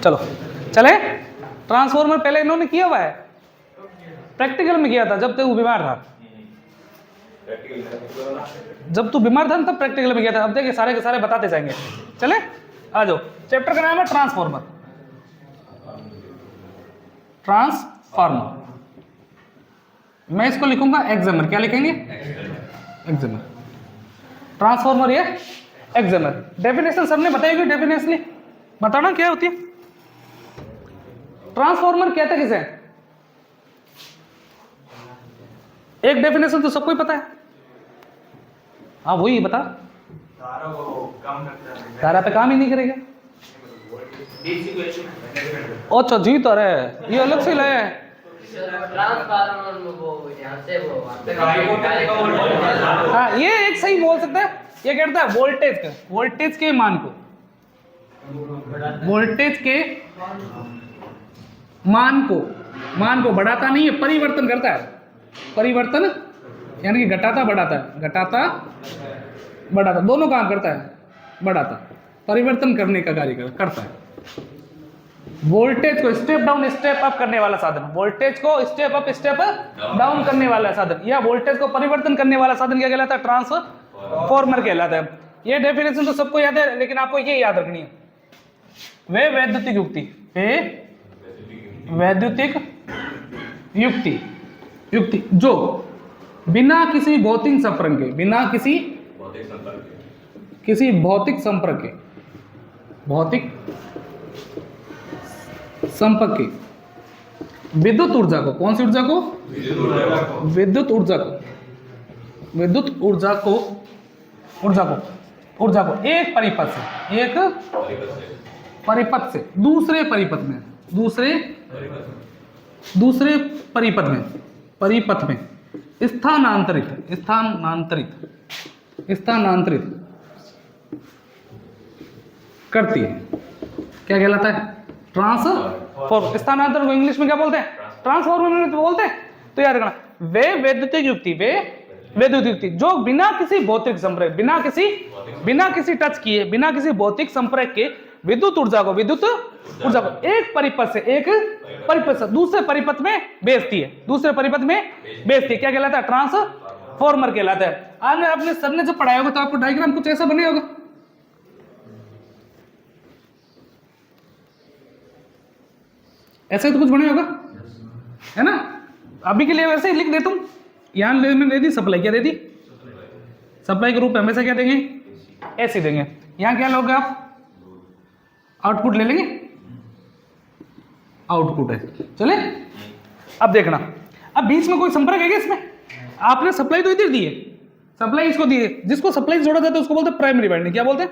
चलो चले। ट्रांसफॉर्मर पहले इन्होंने किया हुआ है, प्रैक्टिकल में किया था जब तू बीमार था। जब तू बीमार था ना तब प्रैक्टिकल में किया था। अब देखिए सारे के सारे बताते जाएंगे। चले आ जाओ। चैप्टर का नाम है ट्रांसफॉर्मर। ट्रांसफॉर्मर मैं इसको लिखूंगा एग्जामर। क्या लिखेंगे? एग्जामर। ट्रांसफॉर्मर ये एग्जामर। डेफिनेशन सबने बताएगी, डेफिनेशन बताना क्या होती है। ट्रांसफॉर्मर कहते किसे? एक डेफिनेशन तो सबको ही पता है। हाँ वही बता। तारा पे काम ही नहीं करेगा। अच्छा जी तो अरे ये अलग से ले। हाँ ये एक सही बोल सकता है। ये कहता है वोल्टेज का, वोल्टेज के मान को, वोल्टेज के मान को बढ़ाता नहीं है, परिवर्तन करता है। परिवर्तन यानी कि घटाता बढ़ाता है, घटाता बढ़ाता दोनों काम करता है। बढ़ाता परिवर्तन करने का कार्य करता है। वोल्टेज को स्टेप डाउन स्टेप अप करने वाला साधन, वोल्टेज को स्टेप अप स्टेप डाउन करने वाला साधन, या वोल्टेज को परिवर्तन करने वाला साधन क्या कहलाता है? ट्रांसफॉर्मर कहलाता है। ये डेफिनेशन तो सबको याद है, लेकिन आपको ये याद रखनी है। वे वैद्युतिक युक्ति, वे वैद्युतिक युक्ति जो बिना किसी भौतिक संपर्क के, बिना किसी भौतिक संपर्क के, भौतिक संपर्क के विद्युत ऊर्जा को, कौन सी ऊर्जा को? विद्युत ऊर्जा को एक परिपथ से दूसरे परिपथ में स्थानांतरित करती है। क्या कहलाता है? ट्रांसफॉर्मर। स्थानांतरण को इंग्लिश में क्या बोलते हैं? ट्रांसफॉर्मर में तो बोलते हैं। तो याद रखना, वे वैद्युतिक युक्ति जो बिना किसी भौतिक संपर्क, बिना किसी टच किए, बिना किसी भौतिक संपर्क के विद्युत ऊर्जा को एक परिपथ से दूसरे परिपथ में भेजती है। क्या कहलाता है? ट्रांसफॉर्मर कहलाता है। आज आपने सर ने जब पढ़ाया होगा तो आपको डायग्राम कुछ ऐसा बने होगा। ऐसे तो कुछ बने होगा, है ना? अभी के लिए वैसे ही लिख देता हूं। यहां मैंने दे दी सप्लाई। क्या दे दी? सप्लाई के रूप में हमेशा क्या देंगे? ऐसे देंगे। यहां क्या लोगे आप? आउटपुट ले लेंगे। आउटपुट है। चले अब देखना, अब बीच में कोई संपर्क है क्या इसमें? आपने सप्लाई तो इधर दी है, सप्लाई इसको दी है। जिसको सप्लाई जोड़ा जाता है उसको बोलते हैं प्राइमरी वाइंडिंग। क्या बोलते हैं?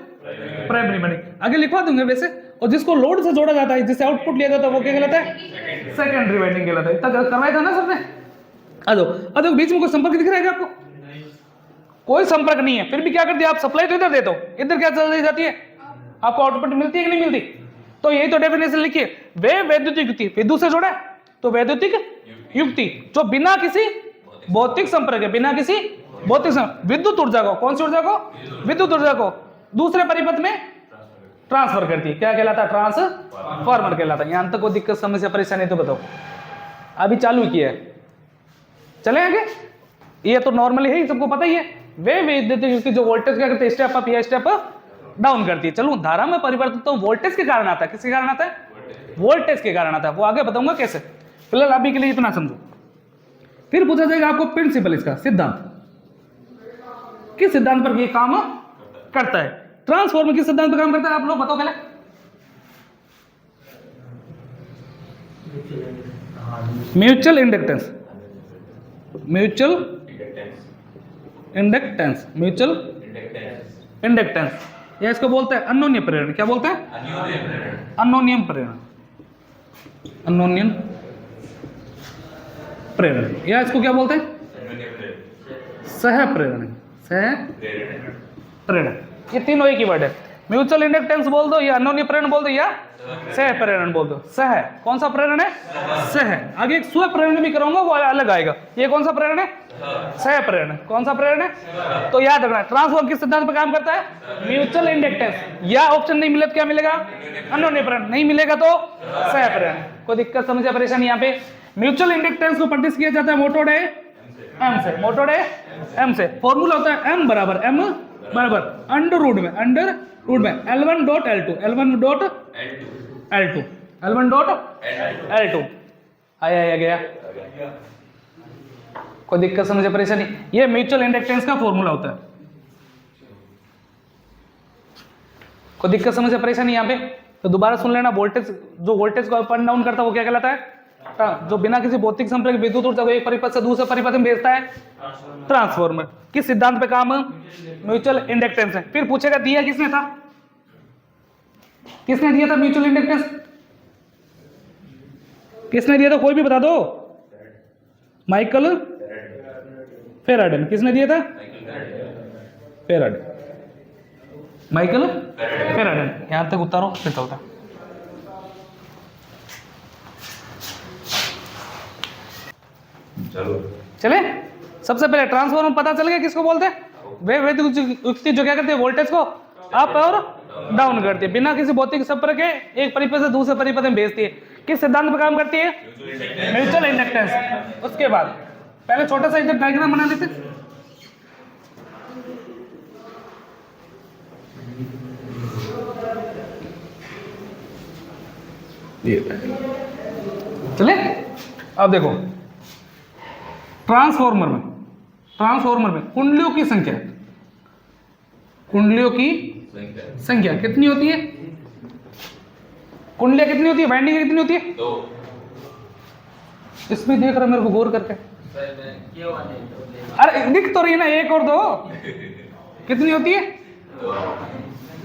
Primary winding. आगे लिखवा दूंगे वैसे। और जिसको लोड से जोड़ा जाता है, जिससे आउटपुट लिया जाता है, वो क्या कहलाता है? सेकेंडरी वाइंडिंग कहलाता है। इतना करवाया था ना सर ने। आ जाओ बीच में कोई संपर्क दिख रहा है आपको? कोई संपर्क नहीं है, फिर भी क्या करती है आप? सप्लाई तो इधर देते हो, इधर क्या चल जाती है? आपको आउटपुट मिलती है कि नहीं मिलती? तो यही तो डेफिनेशन लिखिए। वे वैद्युतिक युक्ति, विद्युत से जोड़ा है तो वैद्युतिक युक्ति जो बिना किसी भौतिक संपर्क है, बिना किसी भौतिक विद्युत ऊर्जा को, कौन सी ऊर्जा को? विद्युत ऊर्जा को दूसरे परिपथ में ट्रांसफर करती है। क्या कहलाता है? ट्रांसफॉर्मर कहलाता है। यहां तक कोई दिक्कत समस्या परेशानी तो बताओ। अभी चालू किया है, चले आगे। ये तो नॉर्मली है, सबको पता ही है। वे वैद्युतिक युक्ति जो वोल्टेज क्या करते हैं? स्टेप अप या स्टेप डाउन करती है। चलो धारा में परिवर्तन तो वोल्टेज के कारण आता है। किसके कारण आता है? वोल्टेज के कारण आता है। वो आगे बताऊंगा कैसे। फिलहाल अभी के लिए इतना समझो। फिर पूछा जाएगा आपको प्रिंसिपल, इसका सिद्धांत। किस सिद्धांत पर ये काम करता है? ट्रांसफॉर्मर किस सिद्धांत पर काम करता है? आप लोग बताओ पहले। म्यूचुअल इंडक्टेंस, या इसको बोलते हैं अन्योन्य प्रेरण। क्या बोलते हैं? अन्योन्य प्रेरण, या इसको क्या बोलते हैं? सह प्रेरण। ये तीनों एक ही वर्ड है। म्यूचुअल इंडक्टेंस बोल दो या अन्योन्य प्रेरण बोल दो या सह प्रेरण बोल दो। सह कौन सा प्रेरण है? सह। आगे एक स्व प्रेरण भी कराऊंगा, वो अलग आएगा। ये कौन सा प्रेरण है? सह प्रेरण। कौन सा प्रेरण है? तो याद रखना ट्रांसफॉर्मर किस सिद्धांत पर काम करता है? Mutual inductance. या ऑप्शन नहीं मिले तो क्या मिलेगा? अन्योन्य प्रेरण। नहीं मिलेगा तो सह प्रेरण। कोई दिक्कत समस्या परेशानी? यहाँ पे म्यूचुअल इंडक्टेंस को प्रदर्शित किया जाता है मोटोड है एम से। मोटोड है एम से। फॉर्मूला होता है एम बराबर अंडर रूट में L1 डॉट L2 आया गया। कोई दिक्कत समझे परेशानी? ये म्यूचुअल इंडक्टेंस का फॉर्मूला होता है। कोई दिक्कत समझे परेशानी यहाँ पे? तो दोबारा सुन लेना। वोल्टेज, जो वोल्टेज को अप एंड डाउन करता है वो क्या कहलाता है? जो बिना किसी भौतिक संपर्क विद्युत ऊर्जा को एक परिपथ से दूसरे परिपथ में भेजता है, ट्रांसफॉर्मर। किस सिद्धांत पे काम? म्यूचुअल इंडक्टेंस है। फिर पूछेगा दिया किसने था? किसने दिया था म्यूचुअल इंडक्टेंस? किसने दिया था? कोई भी बता दो। Michael Faraday. किसने दिया था? फेराडे। Michael Faraday. यहां तक उतारो फिर चलता। चले सबसे पहले ट्रांसफॉर्मर पता चल गया किसको बोलते हैं? वे युक्ति जो क्या करती है? वोल्टेज को अप और डाउन करती है, बिना किसी भौतिक संपर्क के एक परिपथ से दूसरे परिपथ में भेजती है। किस सिद्धांत पर काम करती है? Mutual inductance. उसके बाद पहले छोटा सा इधर डायग्राम बना लेते। चले अब देखो ट्रांसफॉर्मर में कुंडलियों की संख्या कितनी होती है? कुंडलियां कितनी होती है? वाइंडिंग कितनी होती है? 2। इसमें देख रहा मेरे को गौर करके। अरे दिख तो रही है ना, 1 और 2 कितनी होती है?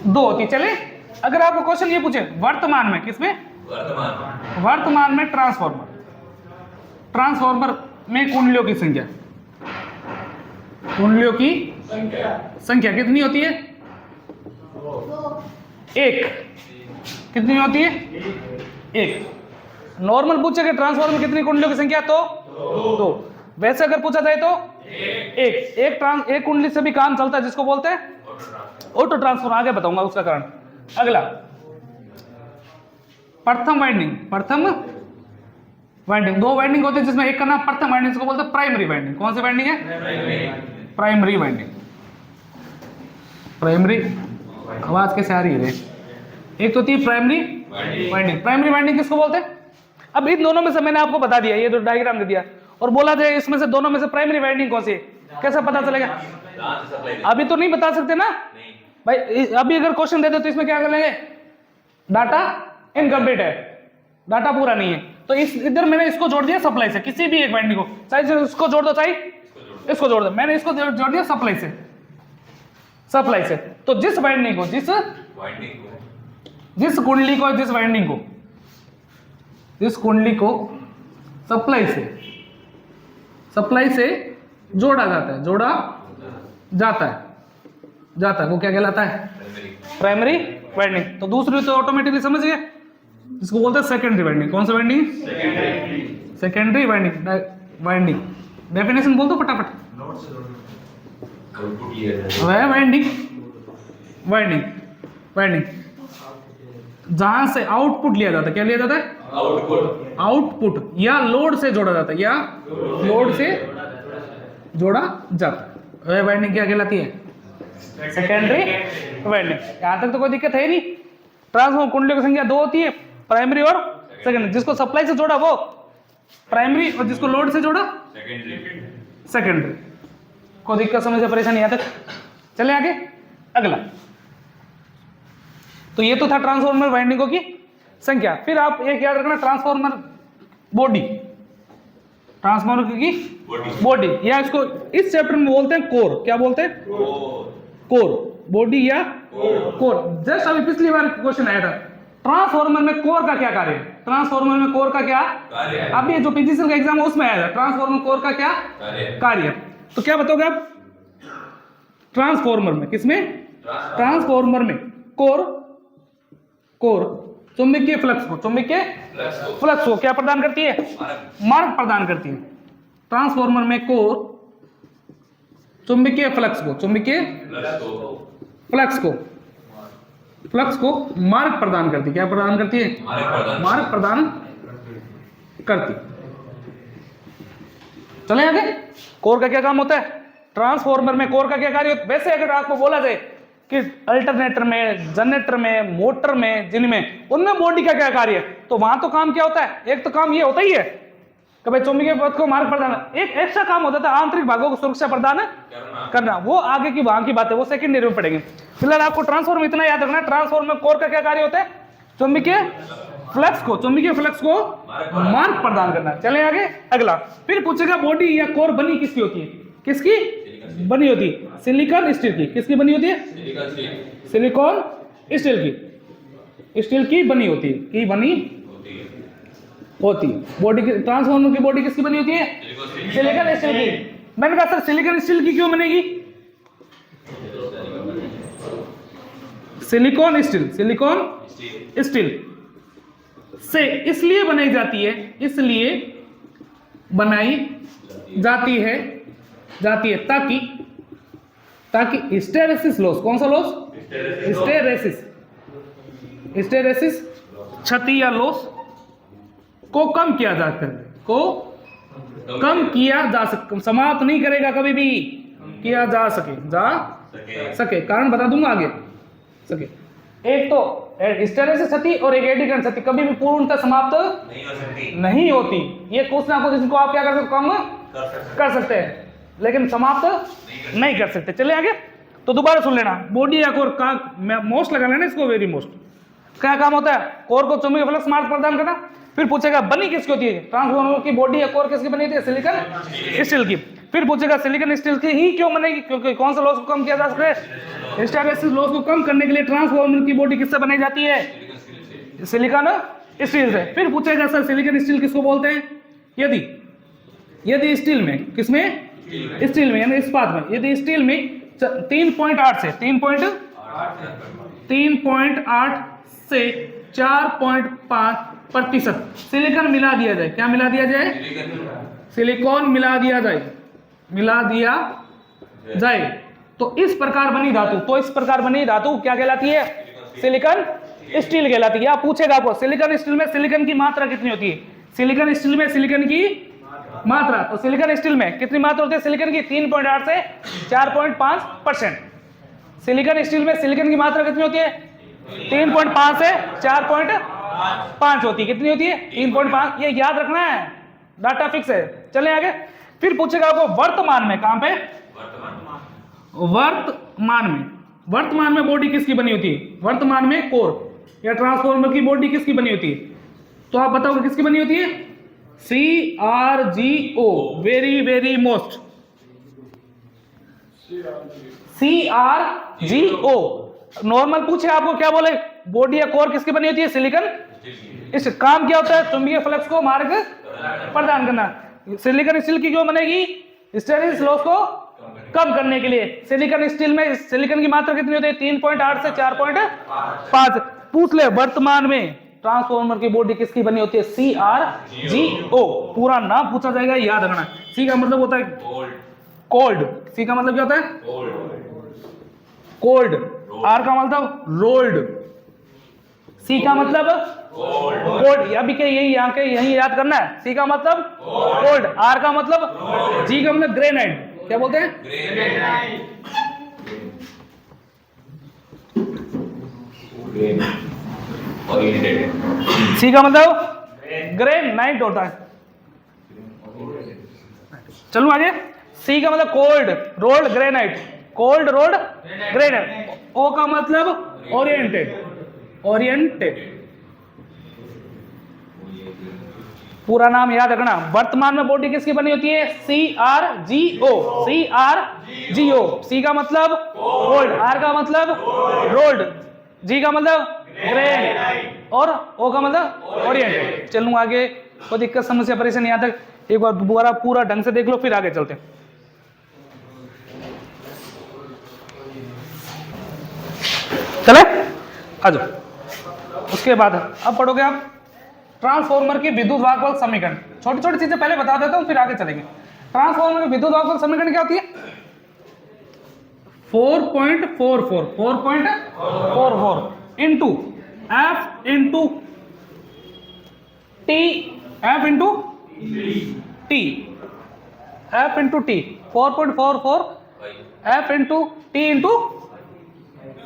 2 होती है। चले अगर आपको क्वेश्चन ये पूछे वर्तमान में, किसमें? वर्तमान में ट्रांसफॉर्मर में कुंडलियों की संख्या कितनी होती है? 1। कितनी होती है? 1। नॉर्मल पूछेगा ट्रांसफॉर्मर में कितनी कुंडलियों की संख्या, तो 2। वैसे अगर पूछा जाए तो 1 कुंडली से भी काम चलता है, जिसको बोलते हैं ऑटो ट्रांसफॉर्मर। आगे बताऊंगा उसका कारण। अगला प्रथम वाइंडिंग। 2 वाइंडिंग होती है, जिसमें एक का नाम प्रथम वाइंडिंग, इसको बोलते हैं प्राइमरी वाइंडिंग। कौन सी वाइंडिंग है? Primary winding. आवाज कैसे आ रही है? एक तो थी प्राइमरी वाइंडिंग। प्राइमरी वाइंडिंग किसको बोलते हैं? अब इन दोनों में से मैंने आपको बता दिया, ये जो डायग्राम दे दिया, और बोला जाए इसमें से दोनों में से प्राइमरी वाइंडिंग कौन सी है, कैसे पता चलेगा? अभी तो नहीं बता सकते ना भाई। अभी अगर क्वेश्चन दे दो तो इसमें क्या कर लेंगे? डाटा इनकम्प्लीट है, डाटा पूरा नहीं है। तो इस इधर मैंने इसको जोड़ दिया सप्लाई से, किसी भी एक वाइंडिंग को, चाहे इसको जोड़ दो चाहे इसको जोड़ दो। मैंने इसको जोड़ दिया सप्लाई से। तो जिस वाइंडिंग को, जिस कुंडली को, जिस कुंडली को सप्लाई से जोड़ा जाता है वो क्या कहलाता है? Primary winding. तो दूसरी तो ऑटोमेटिकली समझ गए, इसको बोलते हैं सेकेंडरी वाइंडिंग। कौन सा वाइंडिंग? Secondary winding. डेफिनेशन बोल दो फटाफट। वह वाइंडिंग जहां से आउटपुट लिया जाता है। क्या लिया जाता है? आउटपुट या लोड से जोड़ा जाता है, वह वाइंडिंग क्या कहलाती है? Secondary winding. यहां तक तो कोई दिक्कत है नहीं। ट्रांसफॉर्मर कुंडलियों की संख्या 2 होती है, प्राइमरी और सेकेंडरी। जिसको सप्लाई से जोड़ा वो प्राइमरी, और जिसको लोड से जोड़ा सेकेंडरी। कोई दिक्कत समझ परेशानी यहां तक? चले आगे। अगला तो ये तो था ट्रांसफॉर्मर वाइंडिंगों की संख्या। फिर आप एक याद रखना, ट्रांसफॉर्मर बॉडी या इसको इस चैप्टर में बोलते हैं कोर। क्या बोलते हैं? कोर। बॉडी या कोर। जस्ट अभी पिछली बार क्वेश्चन आया था, ट्रांसफॉर्मर में कोर का क्या कार्य है? अभी जो पीजीसीएल का एग्जाम है उसमें आया था, ट्रांसफॉर्मर कोर का क्या कार्य। तो क्या बताओगे आप? ट्रांसफॉर्मर में, किसमें? ट्रांसफॉर्मर में कोर कोर चुंबकीय फ्लक्स को, चुंबकीय फ्लक्स को क्या प्रदान करती है? मार्ग प्रदान करती है। ट्रांसफार्मर में कोर चुंबकीय फ्लक्स को, चुंबकीय फ्लक्स को मार्ग प्रदान करती है। क्या प्रदान करती है? मार्ग प्रदान करती। चले आगे। कोर का क्या काम होता है? ट्रांसफार्मर में कोर का क्या कार्य होता है? वैसे अगर आपको बोला जाए कि अल्टरनेटर में, जनरेटर में, मोटर में, जिनमें, उनमें बॉडी का क्या कार्य है, तो वहां तो काम क्या होता है? एक तो काम ये होता ही है कि भाई चुंबकीय पथ को मार्ग प्रदान, एक एक्स्ट्रा काम होता था आंतरिक भागों को सुरक्षा प्रदान करना। वो आगे की वहां की बात है, वो सेकंडरी में पढ़ेंगे। फिलहाल आपको ट्रांसफार्मर इतना याद रखना है, ट्रांसफार्मर में कोर का क्या कार्य होता है? चुंबकीय फ्लक्स को मार्ग प्रदान करना। चले आगे अगला। फिर पूछेगा बॉडी या कोर बनी किसकी होती है? किसकी बनी होती है? सिलिकॉन स्टील की। किसकी बनी होती है? सिलिकॉन स्टील की, स्टील की बनी होती है, की बनी होती है। बॉडी की, ट्रांसफार्मर की बॉडी किसकी बनी होती है? सिलिकॉन स्टील की। मैंने कहा सर सिलिकॉन स्टील की क्यों बनेगी? सिलिकॉन स्टील से इसलिए बनाई जाती है, इसलिए बनाई जाती है ताकि हिस्टेरेसिस लॉस, कौन सा लॉस? हिस्टेरेसिस क्षति या लॉस को कम किया जा सके, समाप्त नहीं करेगा कभी भी, किया जा सके। कारण बता दूंगा आगे। सके एक तो हिस्टेरेसिस क्षति और एक एडिकन क्षति कभी भी पूर्णतः समाप्त नहीं होती। ये कुछ ना कुछ इसको आप क्या कर सकते, कम कर सकते हैं, लेकिन समाप्त नहीं कर सकते। चले आगे। तो दोबारा सुन लेना, बॉडी या कोर का मोस्ट लगा लेना इसको, वेरी मोस्ट। क्या काम होता है? कोर को चुंबकीय फ्लक्स मार्ग प्रदान करना। फिर पूछेगा बनी किसकी होती है? ट्रांसफार्मर की बॉडी या कोर किसकी बनी होती है? सिलिकॉन स्टील की। फिर पूछेगा सिलिकॉन स्टील की ही क्यों बनेगी? क्योंकि कौन सा लॉस को कम किया जा सकता है? हिस्टेरेसिस लॉस को कम करने के लिए ट्रांसफार्मर की बॉडी किससे बनाई जाती है? सिलिकॉन स्टील से। फिर पूछेगा सर सिलिकॉन स्टील किसको बोलते हैं? यदि स्टील में, किसमें? स्टील में, यानी इस्पात में, यदि स्टील में 3.8 से 4.5% सिलिकॉन मिला दिया जाए। क्या मिला दिया जाए? सिलिकॉन मिला दिया जाए तो इस प्रकार बनी धातु क्या कहलाती है? सिलिकॉन स्टील कहलाती है। या पूछेगा आपको सिलिकॉन स्टील में सिलिकॉन की मात्रा कितनी होती है? सिलिकॉन स्टील में सिलिकॉन की मात्रा, तो सिलिकॉन स्टील में कितनी मात्रा होती है सिलिकॉन की? 3.8 से 4.5%। सिलिकॉन स्टील में सिलिकॉन की मात्रा कितनी होती है? 3.5 से 4.5 होती है। कितनी होती है? 3.5। ये याद रखना है, डाटा फिक्स है। चले आगे। फिर पूछेगा आपको वर्तमान में, कहां पे? वर्तमान में बॉडी किसकी बनी होती है? वर्तमान में कोर या ट्रांसफार्मर की बॉडी किसकी बनी होती है? तो आप बताओगे किसकी बनी होती है? CRGO, very most. CRGO। Normal पूछे आपको क्या बोले? बॉडी या कोर किसकी बनी होती है? सिलिकॉन। इस काम क्या होता है? चुंबकीय फ्लक्स को मार्ग प्रदान करना। सिलिकॉन स्टील की क्यों बनेगी? हिस्टेरेसिस लॉस को कम करने के लिए। सिलिकॉन स्टील में सिलिकॉन की मात्रा कितनी होती है? 3.8 से 4.5। पूछ ले वर्तमान में ट्रांसफार्मर की बॉडी किसकी बनी होती है? CRGO। पूरा नाम पूछा जाएगा, याद रखना। सी का मतलब होता है कोल्ड। सी का मतलब क्या होता है? कोल्ड। आर का मतलब रोल्ड। सी का मतलब कोल्ड। अभी क्या यही यहाँ के यही याद करना है। सी का मतलब कोल्ड, आर का मतलब, जी का मतलब ग्रेनाइट। क्या बोलते हैं? सी का मतलब ग्रेनाइट होता है। चलो आगे। सी का मतलब cold rolled granite, cold rolled granite. O का मतलब ओरिएंटेड। पूरा नाम याद रखना। वर्तमान में बॉडी किसकी बनी होती है? CRGO। सी का मतलब कोल्ड, आर का मतलब रोल्ड, जी का मतलब ग्रेनाइट और ओ का मतलब ओरिएंटेड। चलूँ आगे। कोई दिक्कत समस्या परेशानी यहाँ तक एक बार दोबारा पूरा ढंग से देख लो, फिर आगे चलते हैं। चले आ जाओ। उसके बाद अब पढ़ोगे आप ट्रांसफॉर्मर की विद्युत वाहक समीकरण। छोटी छोटी चीजें पहले बता देता हूं, फिर आगे चलेंगे। ट्रांसफॉर्मर की विद्युत वाहक समीकरण क्या होती है? 4.44 into F into T, F into T, F into T, 4.44 F into T into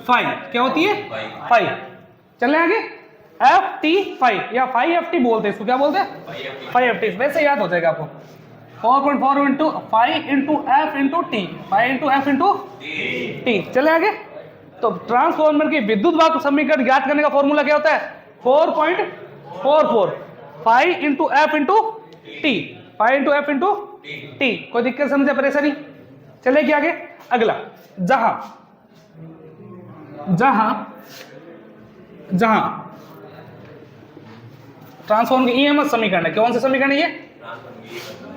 5 क्या होती है? 5। चलने आगे, एफ टी 5 या 5FT बोलते हैं इसको, क्या बोलते हैं? 5FT। वैसे याद हो जाएगा आपको, 4.4 into 5 into F into T, 5 into F into T. चले आगे, तो ट्रांसफॉर्मर की विद्युत वाहक समीकरण ज्ञात करने का फॉर्मूला क्या होता है? 4.44 5 into F into T, 5 into F into T. कोई दिक्कत समझे, परेशानी? चले क्या आगे, अगला, जहां जहां जहां ट्रांसफॉर्मर की ईएमएफ समीकरण है, कौन सा समीकरण है ये?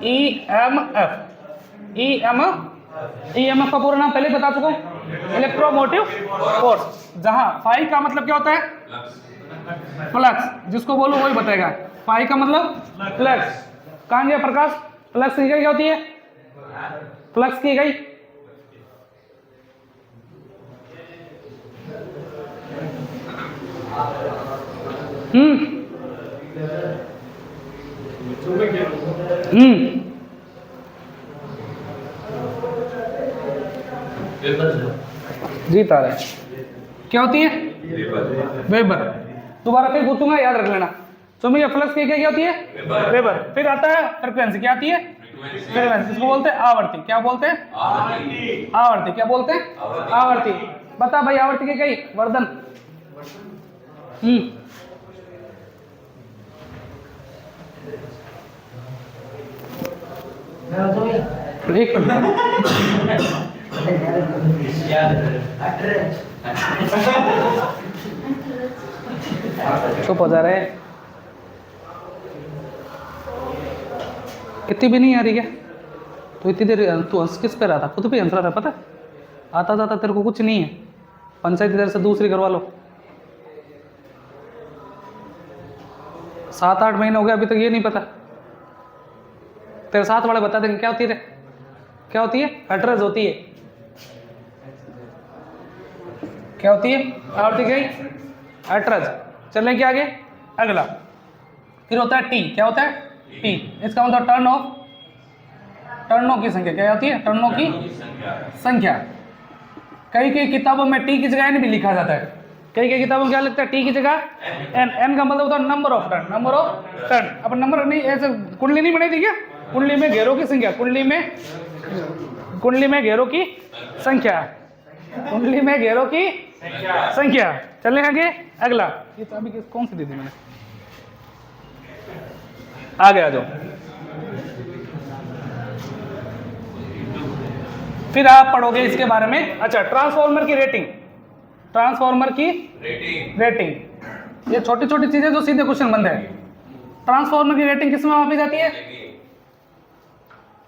ईएमएफ। ईएमएफ का पूरा नाम पहले बता चुका हूं, इलेक्ट्रोमोटिव फोर्स। जहां फाई का मतलब क्या होता है? फ्लक्स। जिसको बोलो वही बताएगा। फाई का मतलब फ्लक्स। कहां गया प्रकाश? फ्लक्स की इकाई क्या होती है? फ्लक्स की इकाई जी तारा क्या होती है? वेबर। दोबारा फिर पूछूंगा, याद रख लेना। चुंबकीय फ्लक्स की क्या होती है? वेबर। फिर आता है फ्रीक्वेंसी, क्या आती है? फ्रीक्वेंसी। इसको बोलते हैं आवर्ती। क्या बोलते हैं? आवर्ती। क्या बोलते हैं? आवर्ती। बता भाई, आवर्ती की कई वर्धन। एक चुप हो जा रहे, इतनी भी नहीं आ रही क्या? तो इतनी देर तू हंस किस पे रहा था? खुद पे हंस रहा था, पता? आता जाता तेरे को कुछ नहीं है, पंचायत इधर से दूसरी करवा लो। 7-8 महीने हो गए, अभी तक ये नहीं पता? तेरे साथ वाले बता देंगे क्या होती है? क्या होती है? अटरज होती है। क्या होती है? आवर्ती गई अटरज। चलने के आगे, अगला फिर होता है टी। क्या होता है? टी। इसका मतलब टर्नों की संख्या। क्या होती है? टर्नों की संख्या। कई कई किताबों में टी की जगह एन भी लिखा जाता है। कई कई किताबों में क्या लिखता है? टी की जगह एन। एन का मतलब होता है number of turn. Number of turn. अब नंबर नहीं, ऐसे कुंडली नहीं बनाई थी क्या? कुंडली में घेरों की संख्या। कुंडली में घेरों की संख्या। कुंडली में घेरों की संख्या। चलने आगे, अगला। ये तो अभी कौन सी दी थी मैंने? आगे आ जाओ। फिर आप पढ़ोगे इसके बारे में। अच्छा, ट्रांसफॉर्मर की रेटिंग। ट्रांसफॉर्मर की रेटिंग, ये छोटी छोटी चीजें जो सीधे क्वेश्चन बंद है। ट्रांसफॉर्मर की रेटिंग किसमें मापी जाती है?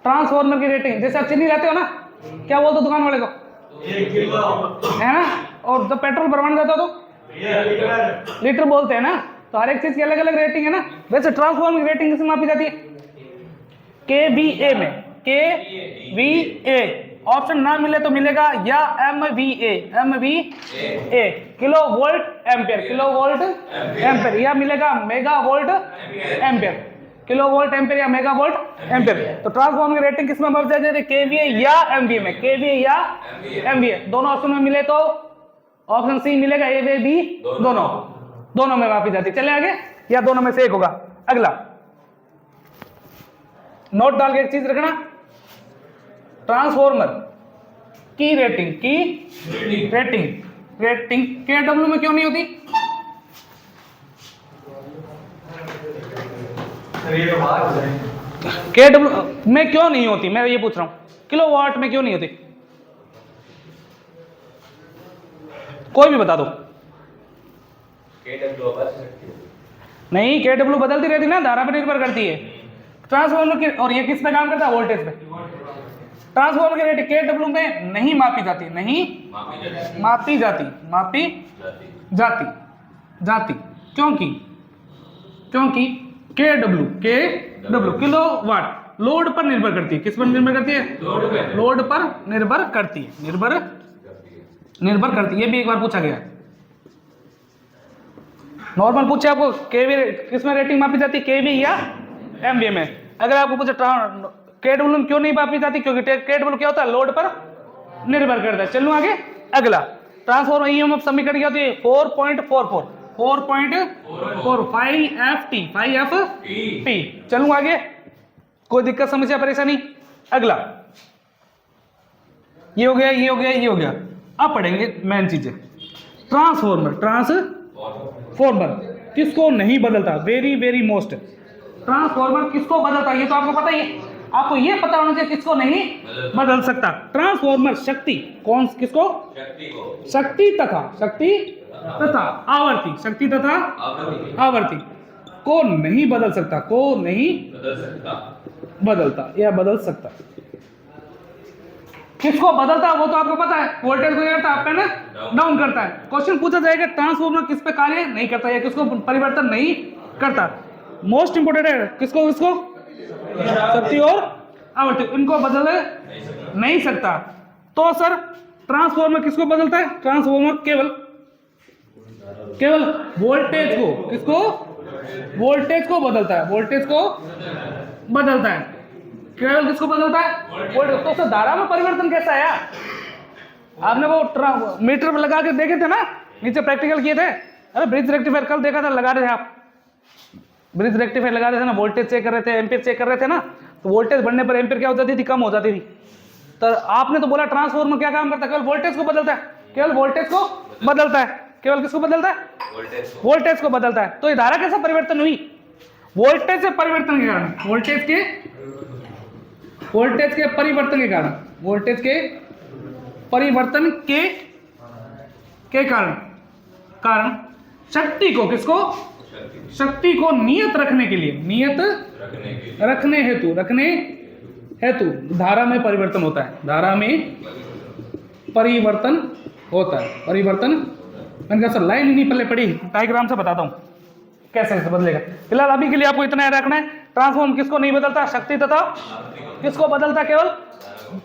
ट्रांसफॉर्मर की रेटिंग, जैसे आप चीनी लाते हो ना, क्या बोलते हो दुकान वाले को? है ना? और जब पेट्रोल भरवाने जाता हो तो लीटर बोलते हैं ना। तो हर एक चीज की अलग अलग रेटिंग है ना। वैसे ट्रांसफॉर्मर की रेटिंग किसमें मापी जाती है? KVA में। KVA। ऑप्शन ना मिले तो मिलेगा या MVA kilo volt ampere. Kilo volt ampere. या मिलेगा mega volt ampere. Kilo volt ampere या मेगा वोल्ट एम्पियर। तो ट्रांसफॉर्मर की रेटिंग किसमें मापी जाती है? KVA या MVA में। KVA या MVA दोनों ऑप्शन में मिले तो ऑप्शन सी मिलेगा। A, B दोनों में मापी जाती है। चले आगे, या दोनों में से एक होगा। अगला नोट डाल के एक चीज रखना, ट्रांसफॉर्मर की रेटिंग KW में क्यों नहीं होती? KW में क्यों नहीं होती, मैं ये पूछ रहा हूं। किलोवाट में क्यों नहीं होती? कोई भी बता दो। नहीं, KW बदलती रहती ना, धारा पर निर्भर करती है ट्रांसफॉर्मर की। और ये किस पे काम करता है? वोल्टेज पे। ट्रांसफॉर्मर की रेटिंग KW में नहीं मापी जाती। नहीं मापी जाती। जाती, क्योंकि के डब्ल्यू किलो वाट लोड पर निर्भर करती है। किस पर निर्भर करती है? लोड पर निर्भर करती है, निर्भर करती है। ये भी एक बार पूछा गया, नॉर्मल पूछे आपको केवी किसमें रेटिंग मापी जाती है, केवी या एमवीए में। अगर आपको पूछे के डब्ल्यू में क्यों नहीं मापी जाती, क्योंकि के डब्ल्यू क्या होता है, लोड पर निर्भर करता है। चलो आगे, अगला ट्रांसफॉर्मर ईएमएफ समीकरण क्या होती है, 4.44 5FT। चलूं आगे, कोई दिक्कत समस्या परेशानी? अगला ये हो गया, ये हो गया, ये हो गया। अब पढ़ेंगे मेन चीजें। ट्रांसफॉर्मर किसको नहीं बदलता, वेरी वेरी मोस्ट। ट्रांसफॉर्मर किसको बदलता है, ये तो आपको पता ही है। आपको ये पता होना चाहिए किसको नहीं बदल सकता। ट्रांसफॉर्मर शक्ति कौन, किसको? शक्ति तथा आवर्ती, शक्ति तथा आवर्ती को नहीं बदल सकता, को नहीं बदलता या बदल सकता। किसको बदलता है वो तो आपको पता है, वोल्टेज को करता है, अप एंड डाउन करता है। क्वेश्चन पूछा जाएगा ट्रांसफॉर्मर किस पे कार्य नहीं करता या किसको परिवर्तन नहीं करता। मोस्ट इंपोर्टेंट है, किसको शक्ति और आवर्ती, इनको बदल नहीं सकता। तो सर ट्रांसफॉर्मर किसको बदलता है? ट्रांसफॉर्मर केवल वोल्टेज को, किसको? वोल्टेज को बदलता है, वोल्टेज को बदलता है। केवल किसको बदलता है? वोल्टेज। तो सर धारा में परिवर्तन कैसा है? आपने वो मीटर लगा के देखे थे ना, नीचे प्रैक्टिकल किए थे। अरे ब्रिज रेक्टिफायर कल देखा था, लगा रहे थे आप, ब्रिज रेक्टिफायर लगा रहे थे ना, वोल्टेज चेक कर रहे थे, एम्पीयर चेक कर रहे थे ना। तो वोल्टेज बढ़ने पर एम्पीयर क्या हो जाती थी, कम हो जाती थी। तो आपने तो बोला ट्रांसफॉर्मर क्या काम करता है, केवल वोल्टेज को बदलता है, केवल वोल्टेज को बदलता है। केवल किसको बदलता है? वोल्टेज को बदलता है। तो ये धारा कैसा परिवर्तन हुई? वोल्टेज से परिवर्तन के कारण, वोल्टेज के परिवर्तन के कारण, वोल्टेज के परिवर्तन के कारण शक्ति को, किसको? शक्ति को नियत रखने के लिए, नियत रखने हेतु धारा में परिवर्तन होता है, धारा में परिवर्तन होता है। परिवर्तन मैंने कहा सर लाइन ही नहीं पल्ले पड़ी, डायग्राम से बताता हूं कैसे बदलेगा। फिलहाल अभी के लिए आपको इतना रखना है, ट्रांसफॉर्म किसको नहीं बदलता, शक्ति तथा किसको बदलता, केवल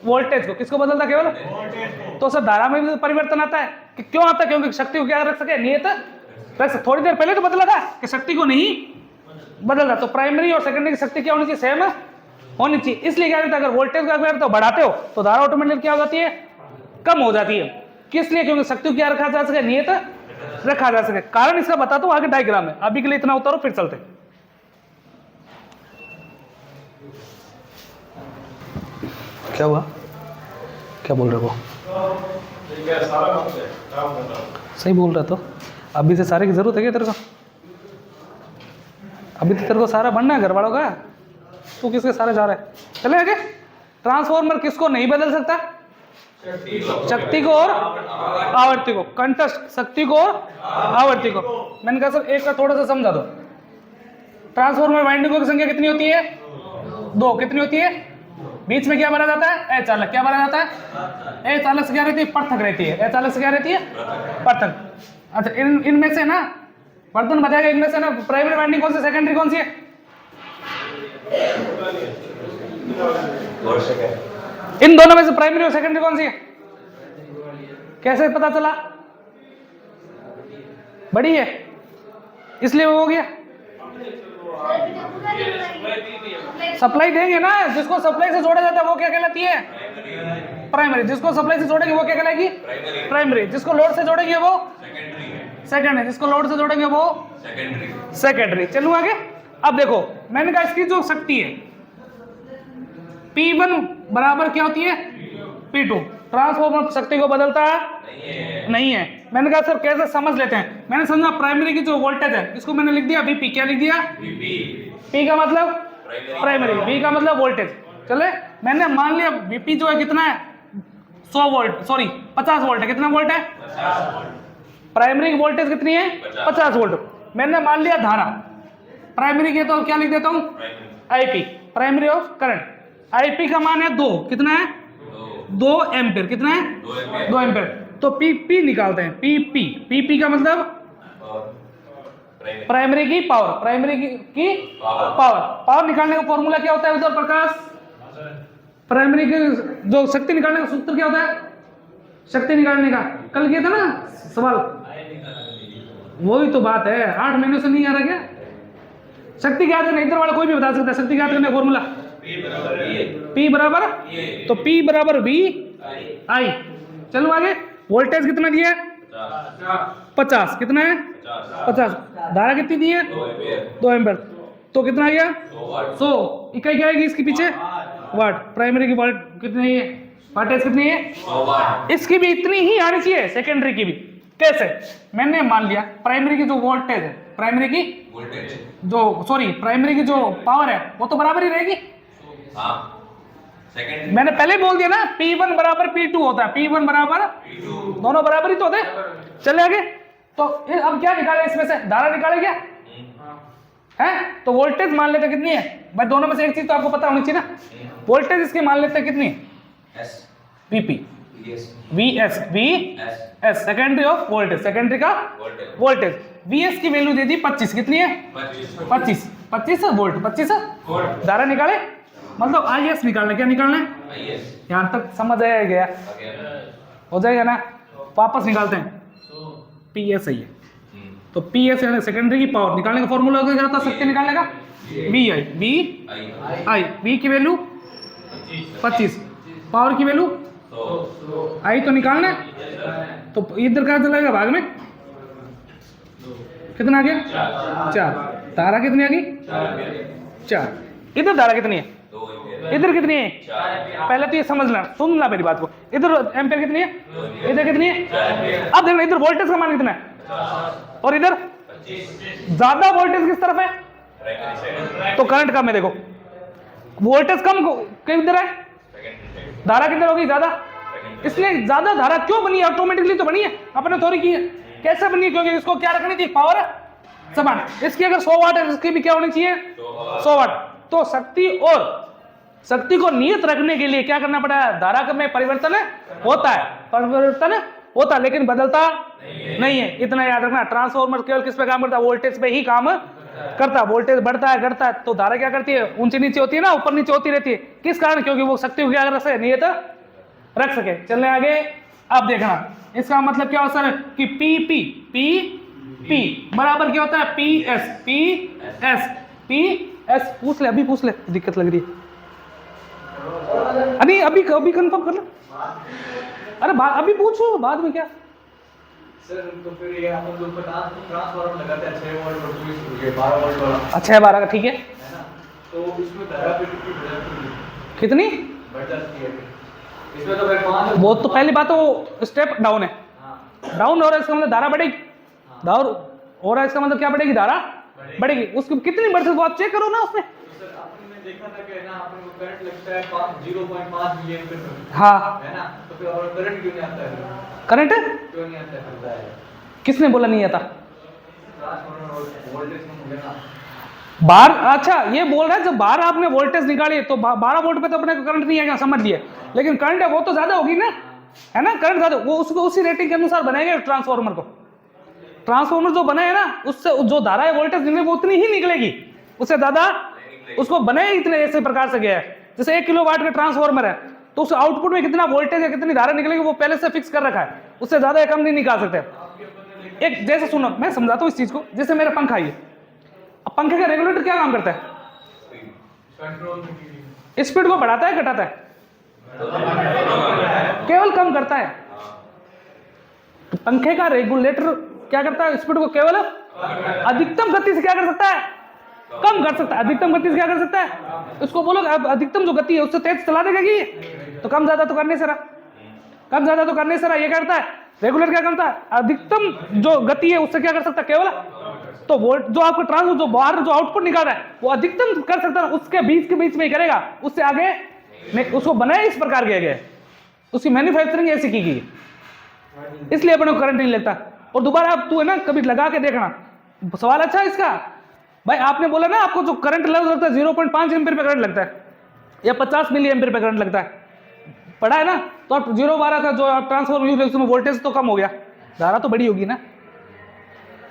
वोल्टेज को। किसको बदलता? केवल। तो सर धारा में भी परिवर्तन आता है कि क्यों आता है? क्योंकि शक्ति को क्या रख सके, नियत रख सके। थोड़ी देर पहले तो बदला था कि शक्ति को नहीं बदल रहा, तो प्राइमरी और सेकेंडरी की शक्ति क्या होनी चाहिए, सेम होनी चाहिए। इसलिए क्या होता है, अगर वोल्टेज का तो बढ़ाते हो तो धारा ऑटोमेटिक क्या हो जाती है, कम हो जाती है। किस लिए? क्योंकि शक्ति को क्या रखा जा सके, नियत रखा जा सके। कारण इसका बताता हूं आगे डायग्राम में, अभी के लिए इतना उतारो फिर चलते। क्या हुआ, क्या बोल रहे हो? सही बोल रहा तो अभी से सारे की जरूरत है क्या तेरे को? अभी तो तेरे को सारा बनना है घर वालों का, तू किसके सारे जा रहा है? चले आगे। ट्रांसफॉर्मर किसको नहीं बदल सकता? शक्ति को और आवर्ती को। कंटस्ट शक्ति को और आवर्ती को। मैंने कहा सर एक का थोड़ा सा समझा दो। ट्रांसफॉर्मर वाइंडिंगों की संख्या कितनी होती है? 2। कितनी होती है? बीच में क्या बना जाता है? अचालक। क्या बना जाता है? अचालक से क्या रहती है? पृथक रहती है। अचालक से क्या रहती है? पृथक। अच्छा इनमें से ना बर्तन बताएगा, इनमें से ना प्राइमरी वाइंडिंग कौन सी, सेकेंडरी कौन सी है? इन दोनों में से प्राइमरी और सेकेंडरी कौन सी है? कैसे पता चला? बड़ी है इसलिए वो हो गया। सप्लाई देंगे ना, जिसको सप्लाई से जोड़ा जाता है वो क्या कहलाती है? प्राइमरी। जिसको सप्लाई से जोड़ेंगे वो क्या कहलाएगी? प्राइमरी। जिसको लोड से जोड़ेंगे वो सेकेंडरी। जिसको लोड से जोड़ेंगे वो सेकेंडरी। चलूं आगे। अब देखो मैंने कहा इसकी जो शक्ति है P1 बराबर क्या होती है? P2। ट्रांसफॉर्मर शक्ति को बदलता है नहीं है। मैंने कहा सर कैसे समझ लेते हैं? मैंने समझा प्राइमरी की जो वोल्टेज है इसको मैंने लिख दिया VP। क्या लिख दिया? P का मतलब प्राइमरी, V का मतलब वोल्टेज। चले मैंने मान लिया VP जो है कितना है? 100 वोल्ट, सॉरी 50 वोल्ट है। कितना वोल्ट है? प्राइमरी की वोल्टेज कितनी है? 50 वोल्ट। मैंने मान लिया धारा प्राइमरी की, तो क्या लिख देता हूं? IP, primary of current. IP का मान है 2। कितना है? 2 एम्पियर। कितना है? 2 एम्पियर। तो PP निकालते हैं। PP का मतलब प्राइमरी की पावर, प्राइमरी की पावर। पावर निकालने का फॉर्मूला क्या होता है उधर प्रकाश? प्राइमरी की जो शक्ति निकालने का सूत्र क्या होता है? शक्ति निकालने का कल किया था ना सवाल, वही तो बात है। 8 महीनों से नहीं आ रहा क्या? शक्ति क्या करना, इधर वाला कोई भी बता सकता है शक्ति क्या करना फॉर्मूला? P बराबर, तो P बराबर V I। चलो आगे, वोल्टेज कितना दिया है? 50। कितना है? 50। धारा कितनी दी है? 2 एम्पीयर। तो कितना आ गया? 100। इकाई क्या आएगी इसके पीछे? वाट। प्राइमरी की वाट कितनी है? वाटेज कितनी है? 100 वाट। इसकी भी इतनी ही आनी चाहिए, सेकेंडरी की भी। कैसे? मैंने मान लिया प्राइमरी की जो वोल्टेज है, प्राइमरी की वोल्टेज जो प्राइमरी की जो पावर है वो तो बराबर ही रहेगी। मैंने पहले बोल दिया ना, P1 बराबर P2 होता है, P1 बराबर P2, दोनों बराबर ही तो होते हैं। चले आगे, तो अब क्या निकाले इसमें से? धारा निकाले क्या है? तो वोल्टेज मान लेते कितनी है भाई? दोनों में से एक चीज तो आपको पता होनी चाहिए ना। वोल्टेज इसकी मान लेते कितनी? VP VS VS secondary of voltage, secondary का वोल्टेज। VS की वैल्यू दे दी 25। कितनी है? 25 वोल्ट, 25 धारा निकाले, मतलब IS निकालना। क्या निकालना है? यहां तक समझ आया गया? हो जाएगा ना? वापस निकालते हैं। PS है, तो PS यानी सेकेंडरी की पावर निकालने का फॉर्मूला क्या होता है शक्ति निकालने का? VI। V की वैल्यू 25, पावर की वैल्यू I तो निकालना है। तो इधर क्या चलेगा भाग में? कितना आ गया? 4। धारा कितनी आ गई? 4। इधर धारा कितनी है? इधर कितनी है? पहले तो ये समझना, सुनना मेरी बात को। इधर एम्पेयर कितनी है? इधर कितनी है? अब देखना इधर वोल्टेज का मान कितना है और इधर ज्यादा वोल्टेज किस तरफ है? तो करंट कम है। देखो वोल्टेज कम किधर है? धारा किधर होगी? ज्यादा। इसलिए ज्यादा धारा क्यों बनी है? ऑटोमेटिकली तो बनी है, अपने थोड़ी की है। कैसे बनी? क्योंकि इसको क्या रखनी थी? पावर समान। इसकी अगर 100 वाट है, इसकी भी क्या होनी चाहिए? 100 वाट। तो शक्ति को नियत रखने के लिए क्या करना पड़ा? धारा में परिवर्तन होता है, लेकिन बदलता नहीं है। इतना याद रखना। ट्रांसफॉर्मर केवल किस पे काम करता है? वोल्टेज पे ही काम करता है। वोल्टेज बढ़ता है घटता है, तो धारा क्या करती है? ऊंची नीचे होती है ना, ऊपर नीचे होती रहती है। किस कारण? क्योंकि वो शक्ति को क्या रख सके? नियत रख सके। चलने आगे, अब देखना इसका मतलब क्या होता है कि P बराबर क्या होता है? PS पूछ ले, अभी पूछ ले, दिक्कत लग रही है। अरे अभी कंफर्म कर लो। अरे अभी पूछो, बाद में क्या? सर तो फिर ये अपन जो ट्रांसफार्मर लगाते हैं 6 वोल्ट और 12 वोल्ट वाला। अच्छा 12 का, ठीक है ना? तो इसमें धारा कितनी बढ़ जाती है? इसमें तो भाई 5। वो तो पहली बात, तो स्टेप डाउन है। डाउन हो रहा है, इसका मतलब धारा बढ़ेगी। डाउन हो रहा है, इसका मतलब क्या बढ़ेगी? धारा बढ़ेगी। उसकी कितनी बढ़ सकती है आप चेक करो ना उसमें। सर आपने देखा था कि ना अपन को करंट लगता है 0.5 मिली एम्पीयर हाँ है ना? तो फिर और करंट क्यों नहीं आता है? करंट क्यों नहीं आता है? किसने बोला नहीं आता? ट्रांसफार्मर वोल्टेज कम हो गया ना बाहर। अच्छा ये बोल रहा है जब बाहर आपने वोल्टेज निकाली तो 12 वोल्ट पे तो अपने को करंट नहीं आएगा, समझ लिए। लेकिन करंट है वो तो ज्यादा होगी ना, है ना? करंट ज्यादा, वो उसको उसी रेटिंग के अनुसार बनाएंगे ट्रांसफार्मर को। ट्रांसफार्मर जो बनाए ना, उससे जो धारा है वोल्टेज निकले वो उतनी ही निकलेगी, उससे ज्यादा उसको बनाए इतने ऐसे प्रकार से गया है। जैसे 1 किलोवाट का ट्रांसफार्मर है तो उस आउटपुट में कितना वोल्टेज है, कितनी धारा निकलेगी, वो पहले से फिक्स कर रखा है, उससे ज्यादा या कम नहीं निकाल सकते। एक जैसे सुनो, मैं समझाता हूँ इस चीज को। जैसे मेरा पंखा है, अब पंखे का रेगुलेटर क्या काम करता है? स्पीड को बढ़ाता है घटाता है? केवल कम करता है। तो पंखे का रेगुलेटर क्या करता है? स्पीड को केवल अधिकतम गति से क्या कर सकता है? कम कर सकता है। अधिकतम गति से क्या कर सकता है? उसको बोलो अब अधिकतम जो गति है उससे तेज चला देगा कि तो कम ज्यादा तो करने से रहा, कम ज्यादा तो करने से रहा। ये करता है रेगुलर, क्या करता है? अधिकतम जो गति है उससे क्या कर सकता है? केवल तो वोल्ट जो आपका ट्रांसफर जो बाहर जो आउटपुट निकाल रहा है वो अधिकतम कर सकता है, उसके बीच के बीच में ही करेगा, उससे आगे नहीं। उसको बनाया इस प्रकार किया गया है, उसकी मैन्युफैक्चरिंग ऐसी की गई, इसलिए अपने को करंट नहीं लगता। और दोबारा आप तू है ना कभी लगा के देखना। सवाल अच्छा है इसका भाई। आपने बोला ना आपको जो करंट लगता है 0.5 एम्पीयर पे करंट लगता है या 50 मिली एम्पीयर पे करंट लगता है, पढ़ा है ना? तो आप 0.12 का जो ट्रांसफॉर्मर यूज है उसमें वोल्टेज तो कम हो गया, धारा तो बड़ी होगी ना।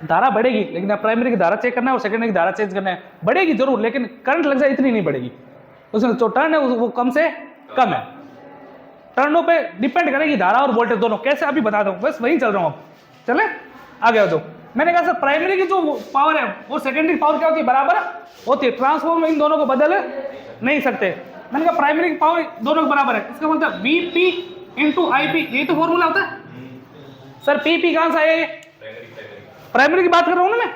धारा बढ़ेगी, लेकिन आप प्राइमरी की धारा चेक करना है और सेकेंडरी की धारा चेंज करना है, बढ़ेगी जरूर, लेकिन करंट लग जाए इतनी नहीं बढ़ेगी। उसमें जो टर्न है वो कम से कम है। टर्नों पे डिपेंड करेगी धारा और वोल्टेज दोनों। कैसे अभी बता दूं, बस वही चल रहा हूँ। अब चले आगे हो। तो मैंने कहा सर प्राइमरी की जो पावर है वो सेकेंडरी पावर क्या होती है, बराबर होती है। ट्रांसफॉर्मर इन दोनों को बदल नहीं सकते। मैंने कहा प्राइमरी की पावर दोनों को बराबर है, इसका मतलब VP इंटू IP, यही तो फॉर्मूला होता है। सर PP कहां से आया, ये प्राइमरी की बात कर रहा हूं ना मैं,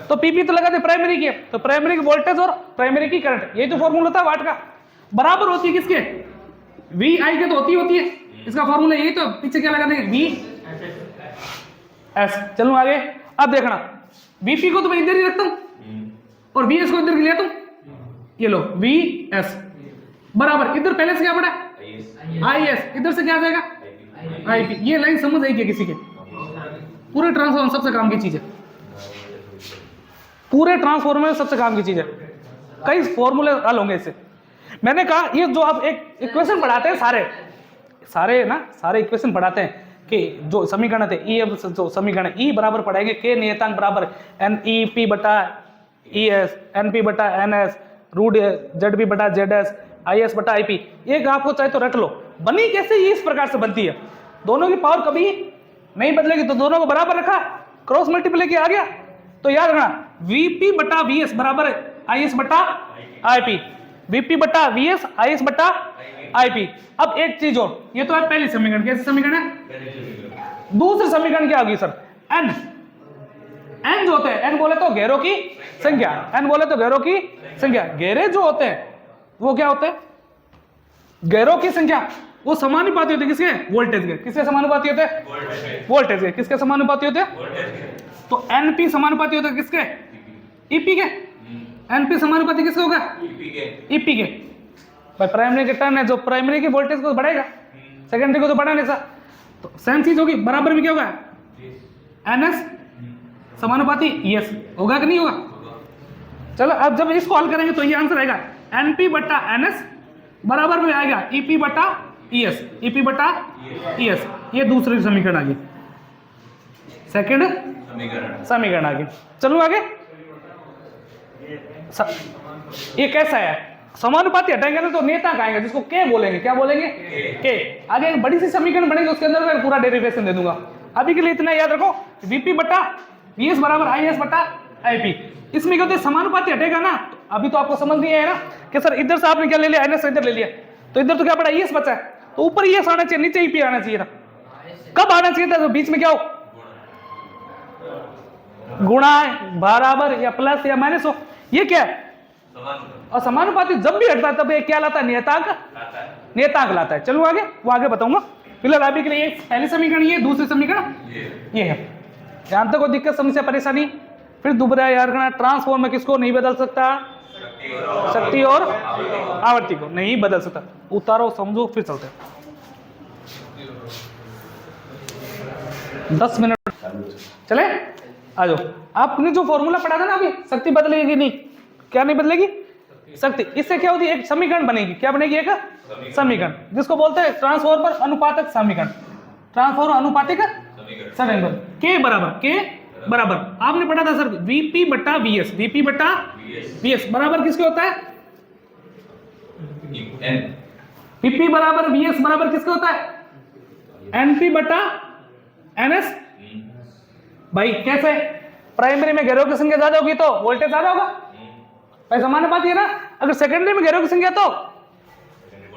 तो PP तो लगाते प्राइमरी की है, तो प्राइमरी की वोल्टेज और प्राइमरी की करंट, यही तो फॉर्मूला था वाट का, बराबर होती है किसके, VI के तो होती है। इसका फॉर्मूला यही तो, पीछे क्या लगा देंगे VS। चलूं आगे। अब देखना VP को तो मैं इधर ही रखता हूं और VS को इधर ले आता हूं, ये लो VS बराबर, इधर पहले से क्या पड़ा IS, इधर से क्या आ जाएगा IP। ये लाइन समझ आई क्या किसी के, पूरे ट्रांसफॉर्मर सबसे काम की चीज है, पूरे ट्रांसफॉर्मर में सबसे काम की चीज है। कई फॉर्मूले हल होंगे इससे। मैंने कहा ये जो आप एक इक्वेशन पढ़ाते हैं सारे इक्वेशन पढ़ाते हैं कि जो समीकरण थे ई, जो समीकरण ई बराबर पढ़ाएंगे के नियतांक बराबर NEP बटा ES, NP बटा NS, रूट ZB बटा ZS, IS बटा IP। एक आपको चाहे तो रट लो। बनी कैसे, ये इस प्रकार से बनती है, दोनों की पावर कभी नहीं बदलेगी, तो दोनों को बराबर रखा, क्रॉस मल्टीप्लाई किया, आ गया। तो याद रखना VP बटा VS बराबर IS बटा IP, VP बटा VS IS बटा IP। अब एक चीज और, ये तो है पहली समीकरण, कैसे समीकरण है। दूसरी समीकरण क्या होगी सर, n जो होते हैं, n बोले तो घेरों की संख्या, n बोले तो घेरों की संख्या, घेरे जो होते हैं वो क्या होते हैं, घेरों की संख्या, वो समानुपाती होते किसके, वोल्टेज के। किसके समानुपाती होते हैं, वोल्टेज के। किसके समानुपाती होते हैं, तो NP समानुपाती होता है किसके, EP के। NP समानुपाती किसके होगा, EP के। भाई प्राइमरी के टर्न है, जो प्राइमरी की वोल्टेज को बढ़ाएगा, सेकेंडरी को तो बढ़ा नहीं सा, तो सेम चीज होगी, बराबर में क्या होगा NS समानुपाती ES, होगा कि नहीं होगा। चलो अब जब इसको हल करेंगे तो ये आंसर आएगा NP बटा NS बराबर में आएगा EP बटा ES, EP बटा ES। ये दूसरी समीकरण आ गई, सेकेंड समीकरण आ गई। चलो आगे। ये कैसा है, समानुपाती हटाएंगे ना तो नेतांक आएंगे, जिसको K बोलेंगे, क्या बोलेंगे K। आगे एक बड़ी सी समीकरण बनेगी, उसके अंदर मैं पूरा डेरिवेशन दे दूंगा। अभी के लिए इतना याद रखो, VP बटा VS बराबर IS बटा IP। इसमें क्या होता है, समानुपाती हटेगा ना, तो अभी तो आपको समझ नहीं आया ना कि सर इधर से आपने क्या ले लिया, NS इधर ले लिया, तो इधर तो क्या पड़ा ES बचा है, तो ऊपर ES आना चाहिए, नीचे EP आना चाहिए था। कब आना चाहिए था, तो बीच में क्या हो, गुणा बराबर या प्लस या माइनस हो, ये क्या है, और समानुपाती जब भी हटता है तब ये क्या लाता है, नियतांक लाता है। चलो आगे, वो आगे बताऊंगा। फिलहाल अभी के लिए पहली समीकरण ये, दूसरी समीकरण ये है। ध्यान तक कोई दिक्कत समस्या परेशानी, फिर दोबारा याद करना, ट्रांसफॉर्मर में किसको नहीं बदल सकता, शक्ति और आवृत्ति को नहीं बदल सकता। उतारो समझो फिर चलते हैं। 10 मिनट चले, आ जाओ। आपने जो फॉर्मूला पढ़ा था ना अभी, शक्ति बदलेगी नहीं, क्या नहीं बदलेगी, शक्ति। इससे क्या होती है, एक समीकरण बनेगी, क्या बनेगी, एक समीकरण, जिसको बोलते हैं ट्रांसफॉर्मर अनुपातक समीकरण। ट्रांसफॉर्मर अनुपातिक समीकरण के बराबर आपने पढ़ा था सर, VP बटा VS, VP बटा VS बराबर किसके होता है, VP बराबर VS बराबर किसके होता है, NP बटा NS। भाई कैसे, प्राइमरी में घेरों की संख्या ज्यादा होगी तो वोल्टेज ज्यादा होगा, भाई समानुपाती है ना। अगर सेकेंडरी में घेरों की संख्या तो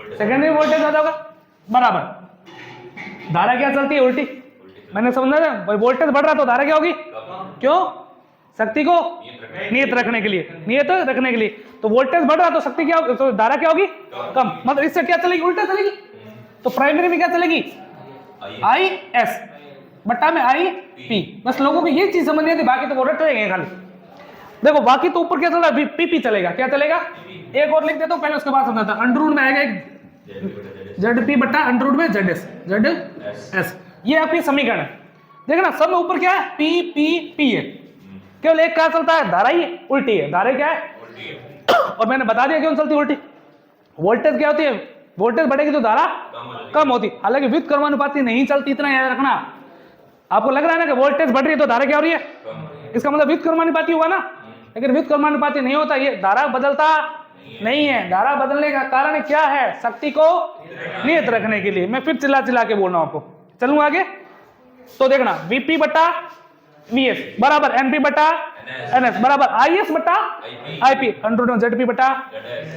सेकेंडरी वोल्टेज ज्यादा होगा, बराबर। धारा क्या चलती है, उल्टी। मैंने समझा ना भाई, वोल्टेज बढ़ रहा तो धारा क्या होगी, क्यों, शक्ति को नियत रखने के लिए, तो वोल्टेज बढ़ रहा तो शक्ति क्या होगी, तो धारा क्या होगी, कम। मतलब इससे क्या चलेगी, उल्टा चलेगी। तो प्राइमरी में क्या चलेगी, IS बट्टा में IP। बस लोगों को ये चीज समझनी थी, बाकी तो वो रट रहेंगे खाली। देखो बाकी तो ऊपर क्या चल रहा है, PP चलेगा, क्या चलेगा, एक और लिख देता हूं पहले, उसके बाद समझाता। अंडररूट में आएगा एक ZP बट्टा अंडररूट में ZS। ये आपकी समीकरण है। देखना सब में ऊपर क्या है, P है, केवल एक क्या चलता है, धारा ही उल्टी है। धारा क्या है और मैंने बता दिया क्यों चलती उल्टी। वोल्टेज क्या होती है, वोल्टेज बढ़ेगी तो धारा कम होती। हालांकि विद्युत कर्मानुपाती नहीं चलती, इतना याद रखना। आपको लग रहा है ना कि वोल्टेज बढ़ रही है तो धारा क्या हो रही है, इसका मतलब व्युत्क्रमानुपाती हुआ ना, लेकिन व्युत्क्रमानुपाती नहीं होता, ये धारा बदलता नहीं है। धारा बदलने का कारण क्या है? शक्ति को नियत रखने के लिए। मैं फिर चिल्ला चिल्ला के बोल रहा हूं आपको, चलूं आगे। तो देखना Vp बटा Vs बराबर Np बटा Ns बराबर Is बटा Ip अंडर Zp बटा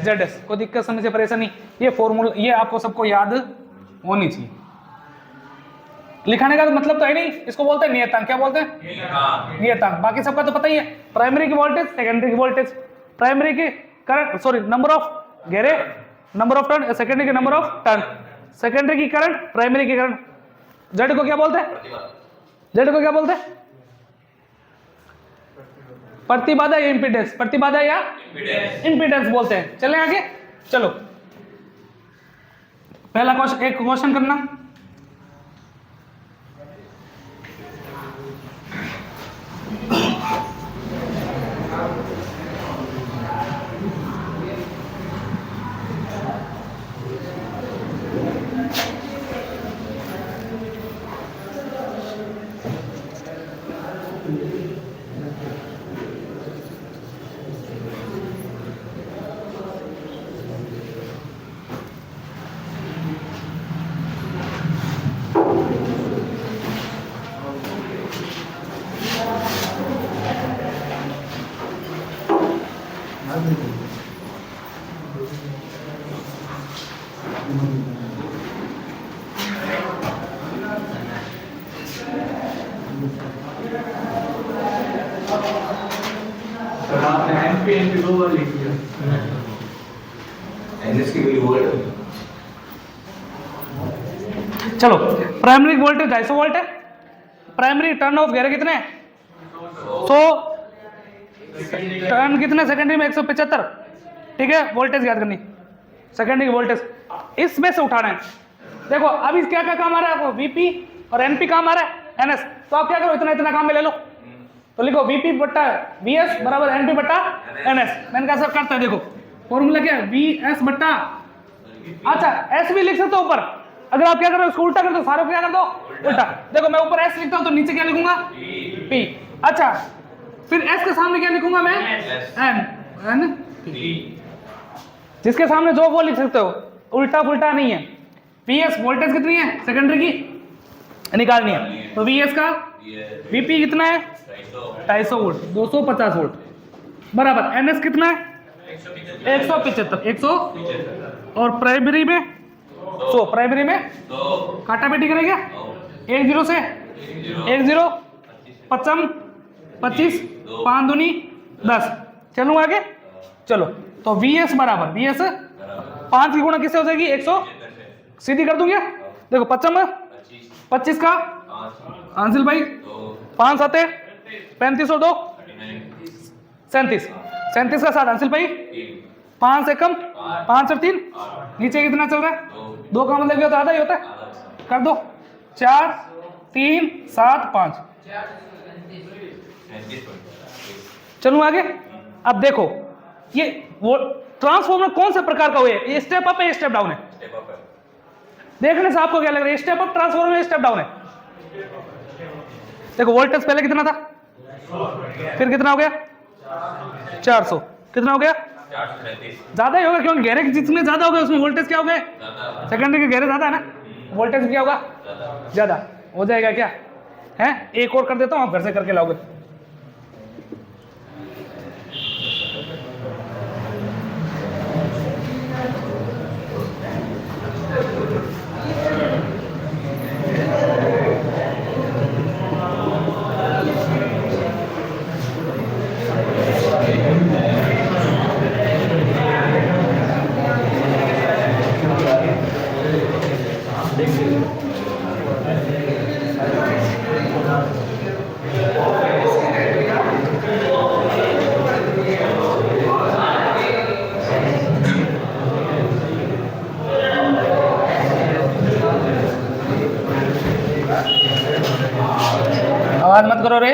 Zs। कोई दिक्कत समस्या परेशानी? ये फॉर्मूला ये आपको सबको याद होनी चाहिए। लिखाने का तो मतलब तो है नहीं, इसको बोलते हैं नियतांक। क्या बोलते हैं? नियतांक। बाकी सबका तो पता ही है, प्राइमरी की वोल्टेज, सेकेंडरी की वोल्टेज, प्राइमरी की करंट, सॉरी नंबर ऑफ घेरे, नंबर ऑफ टर्न, सेकेंडरी की नंबर ऑफ टर्न, सेकेंडरी की करंट, प्राइमरी की करंट। जेड को क्या बोलते हैं? जेड को क्या बोलते हैं? प्रतिबाधा या इंपीडेंस? प्रतिबाधा या इंपीडेंस बोलते हैं। चलें आगे, चलो पहला क्वेश्चन, एक क्वेश्चन करना। सर आपने एनपी एनपी दो बार लिख दिया। एनएस की वैल्यू वोल्ट है। चलो प्राइमरी वोल्टेज 250 वोल्ट है। प्राइमरी टर्न ऑफ घेरे कितने? 100। टर्न कितने? सेकेंडरी में 175। ठीक है, वोल्टेज याद करनी, सेकेंडरी की वोल्टेज इसमें से उठाना है। देखो अभी क्या क्या काम आ रहा है आपको? वीपी और एनपी काम आ रहा है, एनएस। तो आप क्या करो, इतना इतना काम में ले लो, तो लिखो वीपी बट्टा वीएस बराबर एनपी बट्टा एनएस। मैंने कहा सर करता है, देखो फॉर्मूला क्या है? वीएस बट्टा, अच्छा एस भी लिख सकते हो ऊपर। अगर आप क्या करो, इसको उल्टा कर दो, सारों को क्या कर दो उल्टा। देखो मैं ऊपर एस लिखता हूं तो नीचे क्या लिखूंगा? पी। अच्छा फिर एस के सामने क्या लिखूंगा मैं? एन। एन जिसके सामने जो वो लिख सकते हो, उल्टा पुल्टा नहीं है। वीएस वोल्टेज कितनी है सेकेंडरी की निकालनी है, तो वीएस का वीपी कितना है? 250 वोल्ट, 250 वोल्ट बराबर एनएस कितना है? 175। 100 और प्राइमरी में 100। प्राइमरी में काटा बेटी करेगा 1 0 से 1 0 पचम 25 5 दूनी 10। चलूं आगे, चलो तो Vs बराबर Vs 5 की गुणा किससे हो जाएगी? 100 सीधी कर दूं क्या? देखो 25 का आंसिल भाई 5 7 35 और 2 37 37 का 7 आंसिल भाई 5 से कम 5 और 3 नीचे कितना चल रहा है? 2 का मतलब क्या होता है? आधा ही होता है। कर दो 4 3 7 5। चलूं आगे। अब देखो ये वो ट्रांसफॉर्मर कौन से प्रकार का हुआ है? ये स्टेप अप है, स्टेप डाउन है? देखने से आपको क्या लग रहा है? स्टेप अप ट्रांसफॉर्मर है, स्टेप डाउन है? देखो वोल्टेज पहले कितना था, फिर कितना हो गया? 400। कितना हो गया? ज्यादा ही होगा, क्योंकि घेरे जितने ज्यादा हो गए उसमें वोल्टेज क्या हो गए? सेकेंडरी के घेरे ज्यादा है ना, वोल्टेज क्या होगा? ज्यादा हो जाएगा। क्या है? एक और कर देता हूं, आप घर से करके लाओगे। आवाज मत करो रे।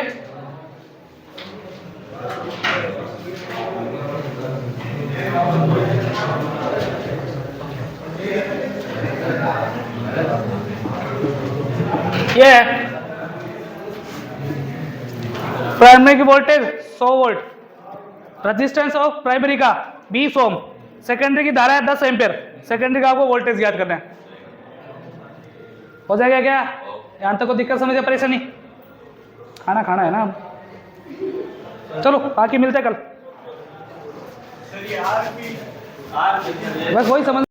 ये प्राइमरी की voltage 100 volt, resistance of primary का 20 ओम, सेकेंडरी की धारा है 10 एम्पियर, सेकेंडरी का आपको वोल्टेज ज्ञात करना है। हो जाएगा क्या? यहां तक को दिक्कत समझ या परेशानी? खाना खाना है ना अब। चलो बाकी मिलते हैं कल। सर ये आर बस वही समझ